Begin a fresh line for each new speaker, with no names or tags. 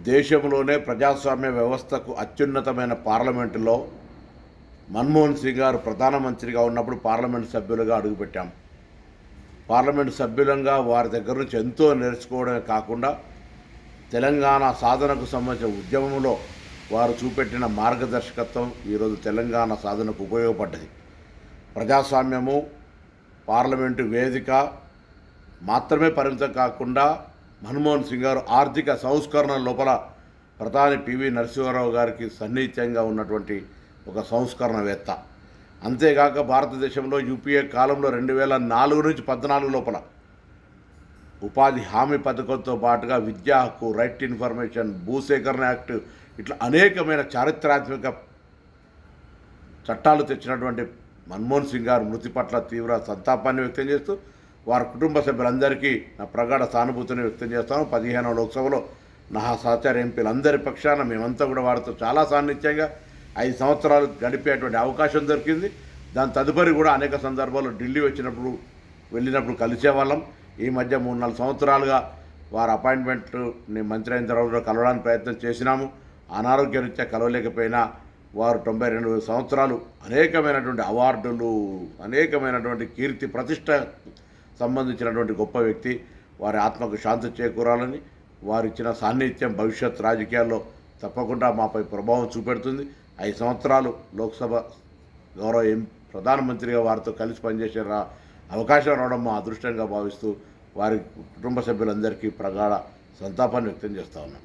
దేశంలోనే ప్రజాస్వామ్య వ్యవస్థకు అత్యున్నతమైన పార్లమెంటులో మన్మోహన్ సింగ్ గారు ప్రధానమంత్రిగా ఉన్నప్పుడు పార్లమెంటు సభ్యులుగా అడుగుపెట్టాం. పార్లమెంటు సభ్యులంగా వారి దగ్గర నుంచి ఎంతో నేర్చుకోవడమే కాకుండా తెలంగాణ సాధనకు సంబంధించిన ఉద్యమంలో వారు చూపెట్టిన మార్గదర్శకత్వం ఈరోజు తెలంగాణ సాధనకు ఉపయోగపడ్డది. ప్రజాస్వామ్యము, పార్లమెంటు వేదిక మాత్రమే పరిమితం కాకుండా మన్మోహన్ సింగ్ గారు ఆర్థిక సంస్కరణ లోపల ప్రధాని పివి నరసింహారావు గారికి సన్నిహితంగా ఉన్నటువంటి ఒక సంస్కరణవేత్త. అంతేగాక భారతదేశంలో యూపీఏ కాలంలో 2004 నుంచి 2014 లోపల ఉపాధి హామీ పథకంతో పాటుగా విద్యా హక్కు, రైట్ టు ఇన్ఫర్మేషన్, భూసేకరణ యాక్ట్, ఇట్లా అనేకమైన చారిత్రాత్మక చట్టాలు తెచ్చినటువంటి మన్మోహన్ సింగ్ గారు మృతి పట్ల తీవ్ర సంతాపాన్ని వ్యక్తం చేస్తూ వారి కుటుంబ సభ్యులందరికీ నా ప్రగాఢ సానుభూతిని వ్యక్తం చేస్తాను. 15వ లోక్సభలో నా సహచార ఎంపీలందరి పక్షాన మేమంతా కూడా వారితో చాలా సాన్నిధ్యంగా 5 సంవత్సరాలు గడిపేటువంటి అవకాశం దొరికింది. దాని తదుపరి కూడా అనేక సందర్భాల్లో ఢిల్లీ వెళ్ళినప్పుడు కలిసేవాళ్ళం. ఈ మధ్య 3-4 సంవత్సరాలుగా వారి అపాయింట్మెంట్ని మంత్రి అయిన తర్వాత కలవడానికి ప్రయత్నం చేసినాము. అనారోగ్య రీత్యా కలవలేకపోయినా వారు 92 సంవత్సరాలు అనేకమైనటువంటి అవార్డులు, అనేకమైనటువంటి కీర్తి ప్రతిష్ట సంబంధించినటువంటి గొప్ప వ్యక్తి. వారి ఆత్మకు శాంతి చేకూరాలని, వారిచ్చిన సాన్నిధ్యం భవిష్యత్ రాజకీయాల్లో తప్పకుండా మాపై ప్రభావం చూపెడుతుంది. 5 సంవత్సరాలు లోక్సభ గౌరవ ప్రధానమంత్రిగా వారితో కలిసి పనిచేసే అవకాశం రావడం మా అదృష్టంగా భావిస్తూ వారి కుటుంబ సభ్యులందరికీ ప్రగాఢ సంతాపాన్ని వ్యక్తం చేస్తా ఉన్నాం.